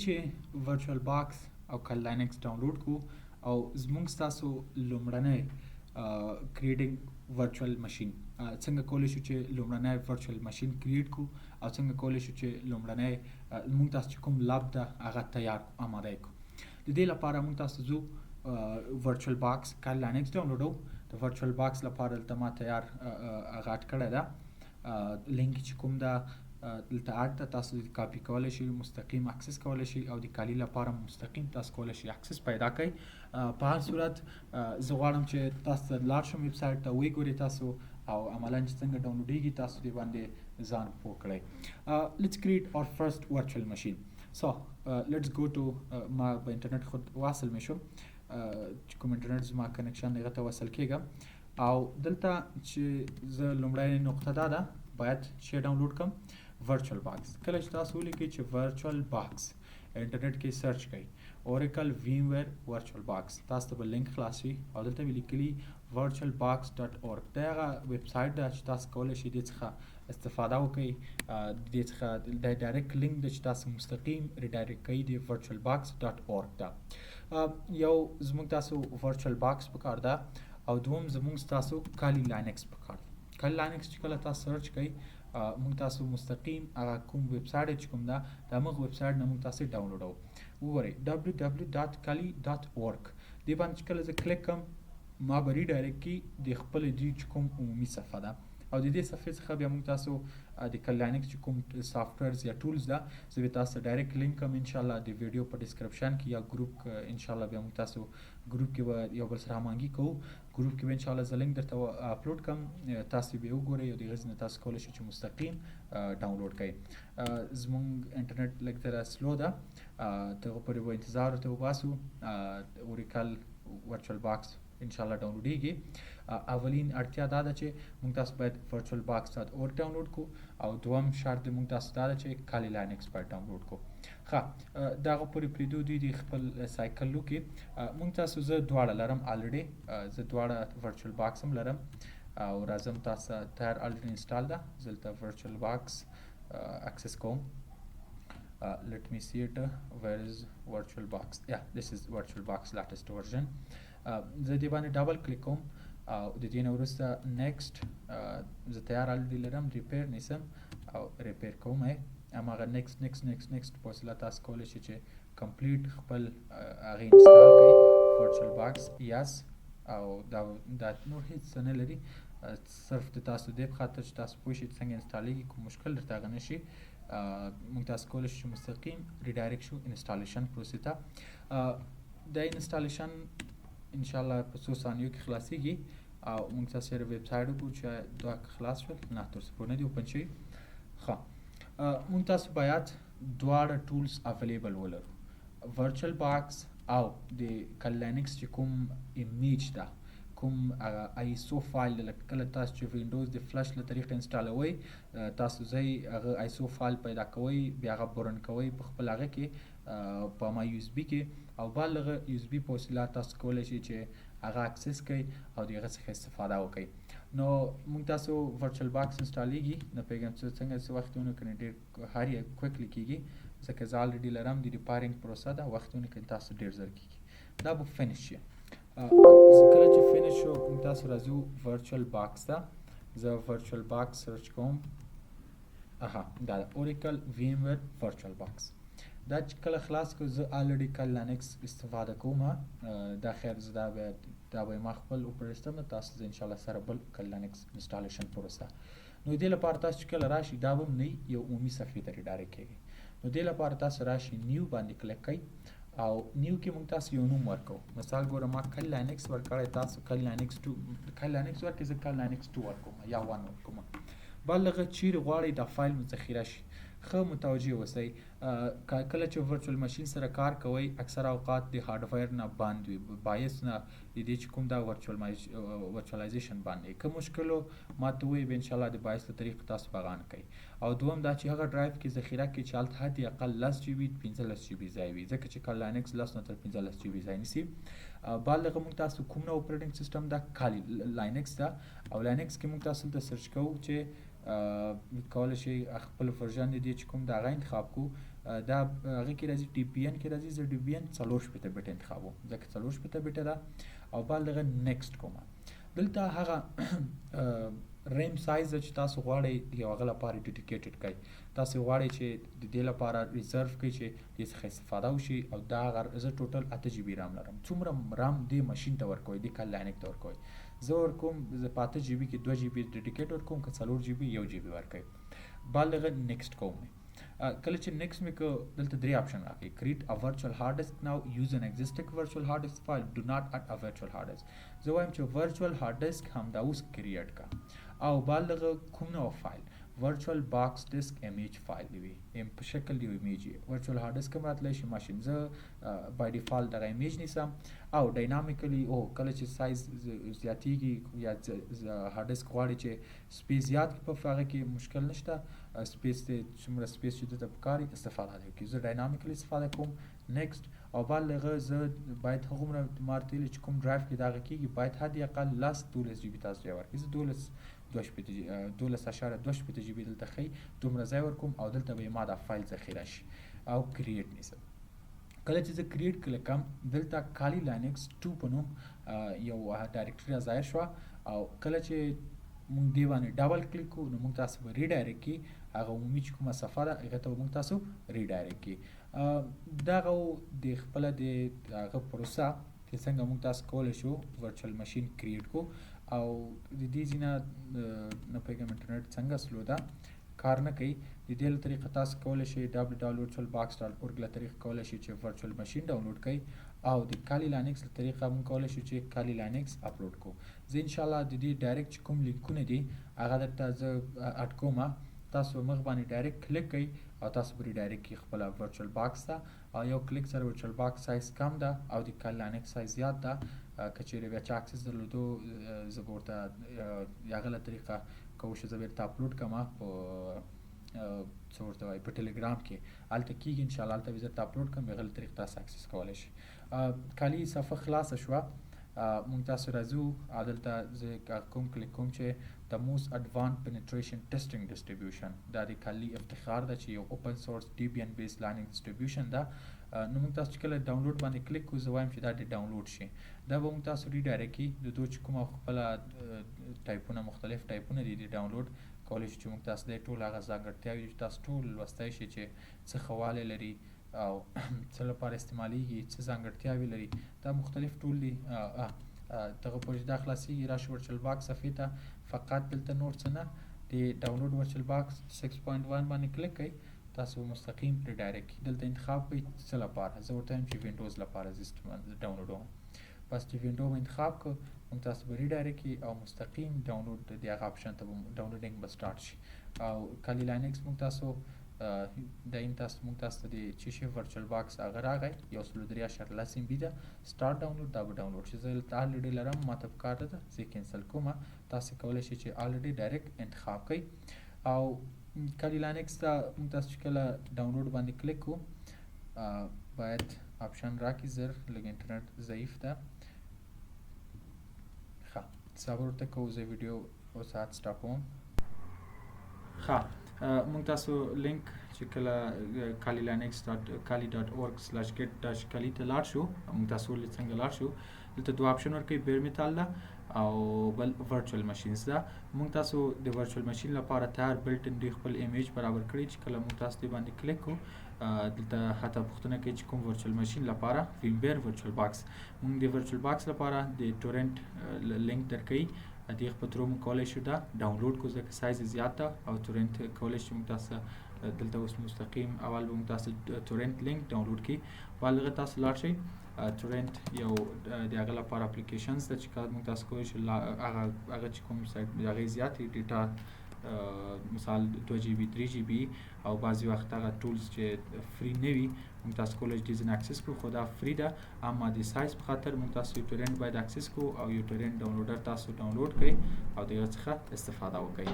چې ورچوال باکس او کل لاینکس ډاونلوډ کو او زمونږ ستاسو لومړنی کریټینګ ورچوال ماشین څنګه کولی شو چې لومړنی ورچوال ماشین کریټ کو او څنګه کولی شو چې لومړنی مونږ تاسو چې کوم لاب ده هغه تیار آماده کو. د دې لپاره مونږ تاسو زو ورچوال باکس کل لاینکس ډاونلوډو. د ورچوال باکس لپاره دلته ما تیار هغه اډ کړی ده لینک چې کوم ده دلته اډ ته تاسو کاپی کولی شئ مستقیم اکسس کولی شئ او د کالي لپاره مستقیم تاسو کولی شئ اکسس پیدا کړئ. په هر صورت زه غواړم چې تاسو ته لاړ شم ویب سایټ ته ویې ګورئ تاسو او عملا چې څنګه ډاونلوډیږي تاسو دې باندې ځان پوه کړئ. لیټس کریټ اور فرست ورچوال ماشین. سو لیټس گو ټو ما په انټرنیټ خود واصل مې شو چې کوم انټرنیټ زما کنکشن هغه ته وصل کېږم او دلته چې زه لومړی نقطه دا ده باید چې ډاونلوډ کړم ورچوال باکس. کله چې تاسو ولیکئ چې ورچوال باکس انټرنیټ کې سرچ کړئ اوریکل ویم ویر ورچوال باکس تاسو ته به لینک خلاص وي او دلته وی لیکلي virtualbox.org دا هغه ویب سایټ ده چې تاسو کولی شئ دې څخه استفاده وکړئ. دې څخه د ډایرکټ لینک ده چې تاسو مستقیم ریډایرکټ کوي د virtualbox.org ته. یو زموږ تاسو ورچوال باکس پکار ده او دوم زموږ تاسو کالي لاینکس پکار ده. کالي لاینکس چې کله تاسو سرچ کړئ مونږ تاسو مستقیم هغه کوم ویب سایټ چې کوم ده د هغه ویب سایټ نه مونږ تاسو ډاونلوډو. وګورئ www.kali.org دې باندې چې کله زه کلیک کوم ما به ریډایرکټ کړي د خپل دوی چې کوم عمومي صفحه ده او د دې صفحې څخه بیا مونږ تاسو د کل لاینکس چې کوم سافټویرز یا ټولز ده زه به تاسو ډایرکټ لینک کوم انشاءالله د ویډیو په ډسکرپشن کې یا ګروپ انشاءالله بیا مونږ تاسو ګروپ کې به یو بل سره هماهنګي کوو. ګروپ کې به انشاءالله زه لینک درته اپلوډ کوم تاسو به وګورئ او د هغې نه تاسو کولی شئ چې مستقیم ډاونلوډ کړئ. زموږ انټرنیټ لږ ذره سلو ده ته هغه پورې به انتظار ورته وباسو. اوریکل ورچوال باکس انشاءالله ډاونلوډیږي. اولین اړتیا دا ده چې مونږ تاسو باید virtualbox.org ډاونلوډ کو او دوم شرط مونږ تاسو دا ده چې کالي لاینکس باید ډاونلوډ کو. ښه د هغه پورې پرېږدو دوی د خپل سایکل وکړي. مونږ تاسو زه دواړه لرم الریډي زه دواړه ورچوال باکس هم لرم او راځم تاسو تیار الریډي انسټال ده زه دلته ورچوال باکس اکسس کوم. let me see it where is virtual box. yeah this is virtual box latest version. زه دې باندې ډبل کلیک کوم او د دې نه وروسته نیکسټ زه تیار الریډي لرم ریپیر نیسم او ریپیر کوم هماغه نیکسټ نیکسټ نیکسټ نیکسټ په وسیله تاسو کولی شئ چې کمپلیټ خپل هغې انسټال کړئ ورچوال باکس یس او دا نور هیڅ څه نه لري صرف د تاسو دې په خاطر چې تاسو پوه شئ چې څنګه انسټالیږي کوم مشکل درته هغه نه شي مونږ تاسو کولی شو چې مستقیم ریډایرکټ شو انسټالیشن پروسې ته. د انسټالیشن انشاءالله په څو ثانیو کې خلاصیږي او مونږ تاسو سره ویب سایټ وګورو چې دا خلاص شول نه تر څو پورې نه دي اوپن شوي. ښه مونږ تاسو باید دواړه ټولز اویلیبل ولرو ورچوال باکس او د کل لاینکس چې کوم ایمیج ده کوم ایسو فایل لکه کله تاسو چې وینډوز د فلش له طریقې انسټالوئ تاسو ځئ هغه ایسو فایل پیدا کوئ بیا هغه برن کوئ په خپل هغه کې په ما یو اس بي کې او بل هغه یو اس بي په وسیله تاسو کولی شئ چې هغه اکسس کړئ او د هغه څخه استفاده وکړئ. نو مونږ تاسو ورچوال باکس انسټالیږي نه پوهېږم چې څنګه څه وخت ونه کړي ډېر هر یې کویکلی کېږي ځکه زه الریډي لرم د ریپارینګ پروسه ده وخت ونه کړي تاسو ډېر زر کېږي دا به فینش شي. کله چې فینش شو مونږ تاسو راځو ورچوال باکس ته زه ورچوال باکس سرچ کوم دا اوریکل ویم ویر ورچوال باکس دا چې کله خلاص کړو زه الریډي کل لاینکس استفاده کوم دا خیر زه دا به ما خپل اوپریټ سیسټم نه تاسو زه انشاءالله سره بل کل لاینکس انسټالیشن پروسه نو دې لپاره تاسو چې کله راشي دا به هم نه یو عمومي صفحې ته ریډایرکټ کېږي. نو دې لپاره تاسو راشي نیو باندې کلیک کوئ او نیو کې مونږ تاسو یو نوم ورکو مثال ګوره ما کل لاینکس ورکړی تاسو کل لاینکس 2 کل لاینکس ورکړئ زه کل لاینکس 2 ورکوم یا 1 ورکوم بل هغه چیرې غواړئ دا فایل مو ذخیره شي ښه متوجه اوسئ. کله چې ورچوال ماشین سره کار کوئ اکثر اوقات د هارډویر نه بند وي باعث نه د دې چې کوم دا ورچوالایزیشن باندې که مشکل ما ته ووایي به انشاءالله د باعث له طریقې تاسو بغان کوئ. او دوم دا چې هغه ډرایو کې ذخیره کړئ چې هلته حد اقل 10 جی بي 15 جی بي ځای وي ځکه چې کله لاینکس 10 نه تر 15 جی بي ځای نیسي. بل هغه مونږ تاسو کوم نه اپریټنګ سیسټم دا کالي لاینکس ده او لاینکس کې مونږ تاسو ته سرچ کوو چې کولی شئ خپل ورژن د دې چې کوم د هغه انتخاب کو دا هغه کې راځي ټي پی ان کې راځي زه ډي بي ان 4 بیت انتخابوم ځکه 4 بیت ده او بعد دغه نیکسټ کوم دلته هغه ریم سایز چې تاسو غواړئ یو هغه لپاره ډیډیکیټډ کړئ تاسو غواړئ چې د دې لپاره ریزرو کړئ چې دې څخه استفاده وشي او دا زه ټوټل 8 جی بي رام لرم څومره رام دې ماشین ته ورکوئ دې کال لاینک ته ورکوئ زه ورکوم زه په 8 جی بي کې 2 جی بي ډیډیکیټ ورکوم که 4 جی بي 1 جی بي ورکوئ بالغه نیکسټ کوم کله چې نیکسټ مې کو دلته 3 آپشن راکړي create a virtual hard disk now use an existing virtual hard disk file do not add a virtual hard disk زه وایم چې virtual hard disk همدا اوس کریټ کا او بالغه کوم نو فایل virtual box disk image file دی ام په شکل دی ایمیج virtual hard disk مراتلی شي ماشین زه بای ډیفالت دغه ایمیج نیسم او ډاینامیکلی او کله چې سایز زیاتیږي یا هارد ډیسک غواړي چې سپیس زیات په هغه کې مشکل نشته سپیس ته څومره سپیس چې د پکاري استفاده کوي زه ډاینامیکلی استفاده کوم نیکسټ او بالغه زه باید هغومره مارتل چې کوم ډرایو کې دغه کېږي باید حد اقل 12 جی بي تاسو ځای ورکړئ زه 12.2 جی بي دلته خی دومره ځای ورکوم او دلته به ما دا فایل ذخیره شي او کریټ نیسم کله چې زه کریټ کلیکم دلته کالی لاینکس 2 په نوم یو ډایرکټري ظاهر شوه او کله چې مونږ دی باندې ډبل کلیک کوو نو مونږ تاسو به ریډایرکټ کړي هغه عمومي چې کومه صفحه ده هغه ته مونږ تاسو ریډایرکټ کړي دغه د خپله د هغه پروسه چې څنګه مونږ تاسو کولی شو ورچوال ماشین کریټ کو او د دې ځینه نه پوهېږم انټرنیټ څنګه سلو ده کار نه کوي د دې له طریقه تاسو کولی شئ www.virtualbox.org له طریقه کولی شئ چې ورچوال ماشین ډاونلوډ کړئ او د کالی لانکس له طریقه موږ کولی شو چې کالی لانکس اپلوډ کړو زه انشاءالله د دې ډایرکټ چې کوم لینکونه دي هغه درته زه اډ کوم تاسو مخ باندې ډایرکټ کلیک کړئ او تاسو به ډایرکټ کړئ خپله ورچوال باکس ته او یو کلیک سره ورچوال باکس سایز کم ده او د کالی لانکس سایز زیات ده که چیرې بیا چا اکسس درلودو زه به ورته هغه له طریقه کوشش زه بیرته اپلوډ کړم په څه ورته وایي په ټلیګرام کې هلته کېږي انشاءالله هلته به زه درته اپلوډ کړم هغه له طریقې تاسو اکسس کولی شئ کالي صفحه خلاصه شوه مونږ تاسو راځو او دلته زه کوم کلیک کوم چې د موست اډوانس پینټریشن ټیسټینګ ډسټریبیوشن دا د کالي افتخار ده چې یو اوپن سورس ډي بي ان بیس لرنینګ ډسټریبیوشن ده نو موږ تاسو چې کله ډاونلوډ باندې کلیک کوو زه وایم چې دا دې ډاونلوډ شي دا به موږ تاسو ریډایرکټ کړي د دوی چې کومه خپله ټایپونه مختلف ټایپونه دي د ډاونلوډ کولی شو چې موږ تاسو د ټول هغه ځانګړتیاوې چې تاسو ټول لوستی شئ چې څه ښه والی لري او څه لپاره استعمالیږي څه ځانګړتیاوې لري دا مختلف ټول دي دغه پروژې دا خلاصېږي راشئ ورچوال باکس صفحې ته فقط دلته نور څه نه د ډاونلوډ ورچوال باکس 6.1 باندې کلیک کړئ تاسو مستقیم ډایرکټ کړئ دلته انتخاب کړئ څه لپاره زه ورته وایم چې وینډوز لپاره زه ډاونلوډوم بس چې وینډو مې انتخاب کړ موږ تاسو به ریډایرکټ کړي او مستقیم ډاونلوډ د هغه اپشن ته به ډاونلوډینګ به سټارټ شي او کالي لاینکس موږ تاسو د این تاسو موږ تاسو ته د چې شي ورچوال باکس هغه راغی 1.3.10 MB ده سټارټ ډاونلوډ دا به ډاونلوډ شي زه دلته الریډي لرم ماته پکار ده زه کینسل کوم تاسو کولی شئ چې الریډي ډایرکټ انتخاب کړئ او کالي لاینکس ته موږ تاسو چې کله ډاونلوډ باندې کلیک کوو باید آپشن راکړي زر لږ انټرنیټ ضعیف ده ښه صبر ورته کوو زه ویډیو اوس سټاپوم ښه موږ تاسو لینک چې کله کالی لینکس kali.org/get-kali ته لاړ شو موږ تاسو ولې څنګه لاړ شو دلته دوه آپشن ورکوي بیر میتال ده او بل ورچوال ماشینز ده موږ تاسو د ورچوال ماشین لپاره تیار بلټ ان دوی خپل ایمیج برابر کړي چې کله موږ تاسو دې باندې کلیک کوو دلته حتی پوښتنه کوي چې کوم ورچوال ماشین لپاره ویمبیر ورچوال باکس موږ د ورچوال باکس لپاره د ټورنټ لینک درکوي دې په ترو موږ کولی شو دا ډاونلوډ کړو ځکه سایز یې زیات ده او تورنټ کولی شو موږ تاسو دلته اوس مستقیم اول به موږ تاسو تورنټ لینک ډاونلوډ کړي بالغه تاسو لاړ شئ تورنټ یو د هغه لپاره اپلیکیشنز ده چې کله موږ تاسو کولی شو هغه چې کوم سایټ د هغې زیات ډیټا مثال 2 جی بي 3 جی بي او بعضې وخت هغه ټولز چې فری نه وي موږ تاسو کولی شو ډیزاین اکسس کړو خو دا فری ده اما د سایز په خاطر موږ تاسو یو ټورنټ باید اکسس کړو او یو ټورنټ ډاونلوډر تاسو ډاونلوډ کړئ او د هغه څخه استفاده وکړئ